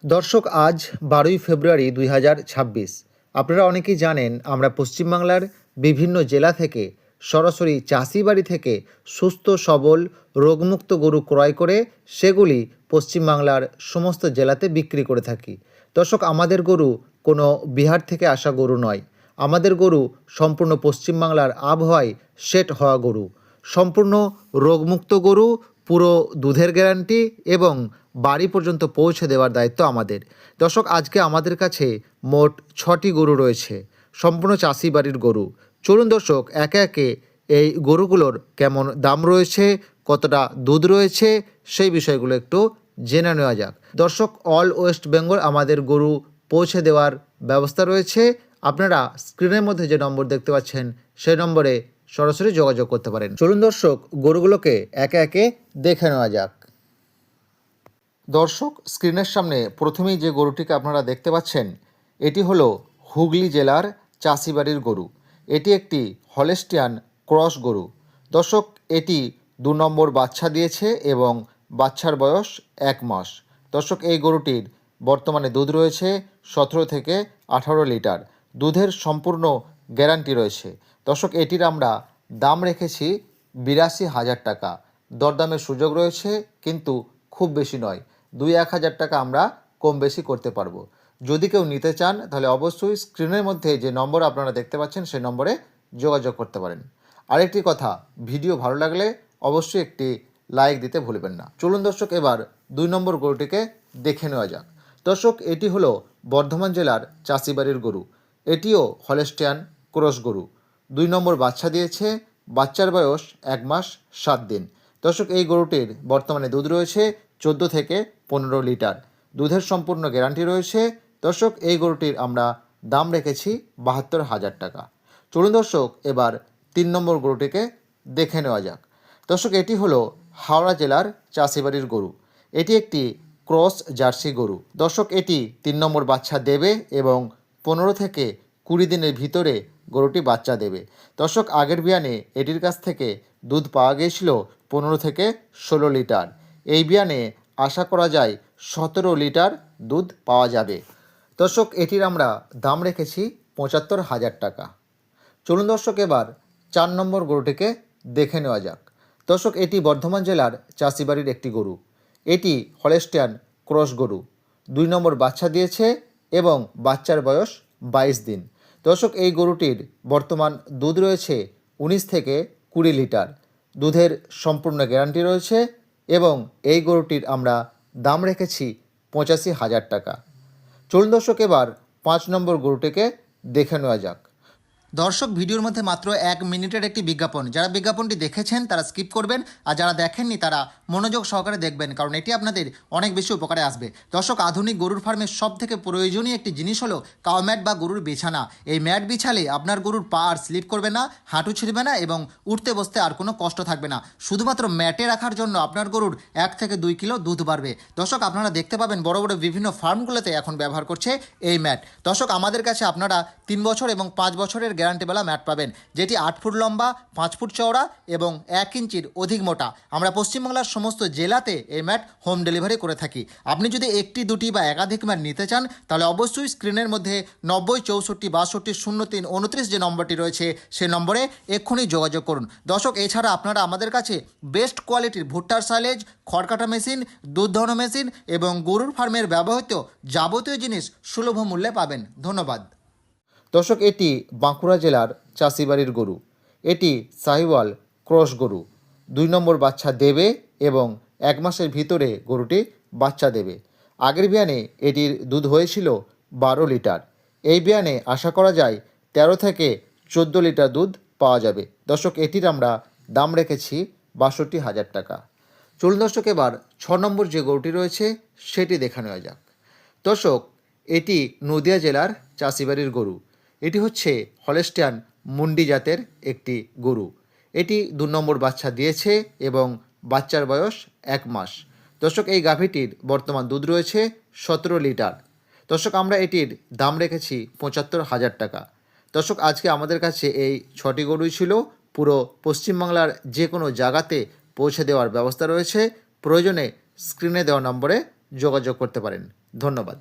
দর্শক, আজ 12ই ফেব্রুয়ারি 2026। আপনারা অনেকেই জানেন আমরা পশ্চিমবাংলার বিভিন্ন জেলা থেকে সরাসরি চাষি বাড়ি থেকে সুস্থ সবল রোগমুক্ত গরু ক্রয় করে সেগুলি পশ্চিমবাংলার সমস্ত জেলাতে বিক্রি করে থাকি। দর্শক, আমাদের গরু কোনো বিহার থেকে আসা গরু নয়। আমাদের গরু সম্পূর্ণ পশ্চিমবাংলার আবহাওয়ায় সেট হওয়া গরু, সম্পূর্ণ রোগমুক্ত গরু, পুরো দুধের গ্যারান্টি এবং বাড়ি পর্যন্ত পৌঁছে দেওয়ার দায়িত্ব আমাদের। দর্শক, আজকে আমাদের কাছে মোট 6টি গরু রয়েছে, সম্পূর্ণ চাষি বাড়ির গরু। চলুন দর্শক, একে একে এই গরুগুলোর কেমন দাম রয়েছে, কতটা দুধ রয়েছে, সেই বিষয়গুলো একটু জেনে নেওয়া যাক। দর্শক, অল ওয়েস্ট বেঙ্গল আমাদের গরু পৌঁছে দেওয়ার ব্যবস্থা রয়েছে। আপনারা স্ক্রিনের মধ্যে যে নম্বর দেখতে পাচ্ছেন সেই নম্বরে সরাসরি যোগাযোগ করতে পারেন। চলুন দর্শক, গরুগুলোকে একে একে দেখে নেওয়া যাক। দর্শক, স্ক্রিনের সামনে প্রথমেই যে গরুটিকে আপনারা দেখতে পাচ্ছেন এটি হলো হুগলি জেলার চাষিবাড়ির গরু। এটি একটি হলেস্টিয়ান ক্রস গরু। দর্শক, এটি 2 নম্বর বাচ্চা দিয়েছে এবং বাচ্চার বয়স 1 মাস। দর্শক, এই গরুটির বর্তমানে দুধ রয়েছে 17 থেকে 18 লিটার। দুধের সম্পূর্ণ গ্যারান্টি রয়েছে। দর্শক, এটির আমরা দাম রেখেছি 82,000 টাকা। দরদামের সুযোগ রয়েছে, কিন্তু খুব বেশি নয়। 2-1 হাজার টাকা আমরা কম বেশি করতে পারবো। যদি কেউ নিতে চান তাহলে অবশ্যই স্ক্রিনের মধ্যে যে নম্বর আপনারা দেখতে পাচ্ছেন সেই নম্বরে যোগাযোগ করতে পারেন। আরেকটি কথা, ভিডিও ভালো লাগলে অবশ্যই একটি লাইক দিতে ভুলবেন না। চলুন দর্শক, এবার 2 নম্বর গরুটিকে দেখে নেওয়া যাক। দর্শক, এটি হলো বর্ধমান জেলার চাষিবাড়ির গরু। এটিও হলেস্টিয়ান ক্রস গরু। 2 নম্বর বাচ্চা দিয়েছে, বাচ্চার বয়স 1 মাস 7 দিন। দর্শক, এই গরুটির বর্তমানে দুধ রয়েছে 14 থেকে 15 লিটার। দুধের সম্পূর্ণ গ্যারান্টি রয়েছে। দর্শক, এই গরুটির আমরা দাম রেখেছি 72,000 টাকা। চলুন দর্শক, এবার 3 নম্বর গরুটিকে দেখে নেওয়া যাক। দর্শক, এটি হলো হাওড়া জেলার চাষিবাড়ির গরু। এটি একটি ক্রস জার্সি গরু। দর্শক, এটি 3 নম্বর বাচ্চা দেবে এবং 15 থেকে 20 দিনের ভিতরে গরুটি বাচ্চা দেবে। দর্শক, আগের বিয়ানে এটির কাছ থেকে দুধ পাওয়া গিয়েছিল 15 থেকে 16 লিটার। এই বিয়ানে আশা করা যায় 17 লিটার দুধ পাওয়া যাবে। দর্শক, এটির আমরা দাম রেখেছি 75,000 টাকা। চলুন দর্শক, এবার 4 নম্বর গরুটিকে দেখে নেওয়া যাক। দর্শক, এটি বর্ধমান জেলার চাষিবাড়ির একটি গরু। এটি হলেস্টিয়ান ক্রস গরু। 2 নম্বর বাচ্চা দিয়েছে এবং বাচ্চার বয়স 22 দিন। দর্শক, এই গরুটির বর্তমান দুধ রয়েছে 19 থেকে 20 লিটার। দুধের সম্পূর্ণ গ্যারান্টি রয়েছে এবং এই গরুটির আমরা দাম রেখেছি 85,000 টাকা। চলুন দর্শক, এবার 5 নম্বর গরুটিকে দেখে নেওয়া যাক। দর্শক, ভিডিওর মধ্যে মাত্র 1 মিনিটের একটি বিজ্ঞাপন। যারা বিজ্ঞাপনটি দেখেছেন তারা স্কিপ করবেন, আর যারা দেখেননি তারা মনোযোগ সহকারে দেখবেন, কারণ এটি আপনাদের অনেক বেশি উপকারে আসবে। দর্শক, আধুনিক গরুর ফার্মের সব থেকে প্রয়োজনীয় একটি জিনিস হলো কাউ ম্যাট বা গরুর বিছানা। এই ম্যাট বিছালে আপনার গরুর পা আর স্লিপ করবে না, হাঁটু ছিঁড়বে না এবং উঠতে বসতে আর কোনো কষ্ট থাকবে না। শুধুমাত্র ম্যাটে রাখার জন্য আপনার গরুর 1 থেকে 2 কিলো দুধ বাড়বে। দর্শক, আপনারা দেখতে পাবেন বড় বড় বিভিন্ন ফার্মগুলোতে এখন ব্যবহার করছে এই ম্যাট। দর্শক, আমাদের কাছে আপনারা 3 বছর এবং 5 বছরের গ্যারান্টিওয়ালা ম্যাট পাবেন, যেটি 8 ফুট লম্বা, 5 ফুট চওড়া এবং 1 ইঞ্চির অধিক মোটা। আমরা পশ্চিমবাংলার সমস্ত জেলাতে এই ম্যাট হোম ডেলিভারি করে থাকি। আপনি যদি 1টি 2টি বা একাধিক ম্যাট নিতে চান তাহলে অবশ্যই স্ক্রিনের মধ্যে 90 64 62 03 29 যে নম্বরটি রয়েছে সেই নম্বরে এক্ষুনি যোগাযোগ করুন। দর্শক, এছাড়া আপনারা আমাদের কাছে বেস্ট কোয়ালিটির ভুট্টার সাইলেজ, খড়কাটা মেশিন, দুধ দহন মেশিন এবং গরুর ফার্মের ব্যবহৃত যাবতীয় জিনিস সুলভ মূল্যে পাবেন। ধন্যবাদ। দর্শক, এটি বাঁকুড়া জেলার চাষিবাড়ির গরু। এটি সাহিওয়াল ক্রস গরু। 2 নম্বর বাচ্চা দেবে এবং 1 মাসের ভিতরে গরুটি বাচ্চা দেবে। আগের বিয়ানে এটির দুধ হয়েছিল 12 লিটার। এই বিয়ানে আশা করা যায় 13 থেকে 14 লিটার দুধ পাওয়া যাবে। দর্শক, এটির আমরা দাম রেখেছি 62,000 টাকা। চলুন দর্শক, এবার 6 নম্বর যে গরুটি রয়েছে সেটি দেখা নেওয়া যাক। দর্শক, এটি নদিয়া জেলার চাষিবাড়ির গরু। এটি হচ্ছে হলেস্টিয়ান মুন্ডি জাতের একটি গরু। এটি 2 নম্বর বাচ্চা দিয়েছে এবং বাচ্চার বয়স 1 মাস। দর্শক, এই গাভীটির বর্তমান দুধ রয়েছে 17 লিটার। দর্শক, আমরা এটির দাম রেখেছি 75,000 টাকা। দর্শক, আজকে আমাদের কাছে এই 6টি গরুই ছিল। পুরো পশ্চিমবাংলার যে কোনো জায়গাতে পৌঁছে দেওয়ার ব্যবস্থা রয়েছে। প্রয়োজনে স্ক্রিনে দেওয়া নম্বরে যোগাযোগ করতে পারেন। ধন্যবাদ।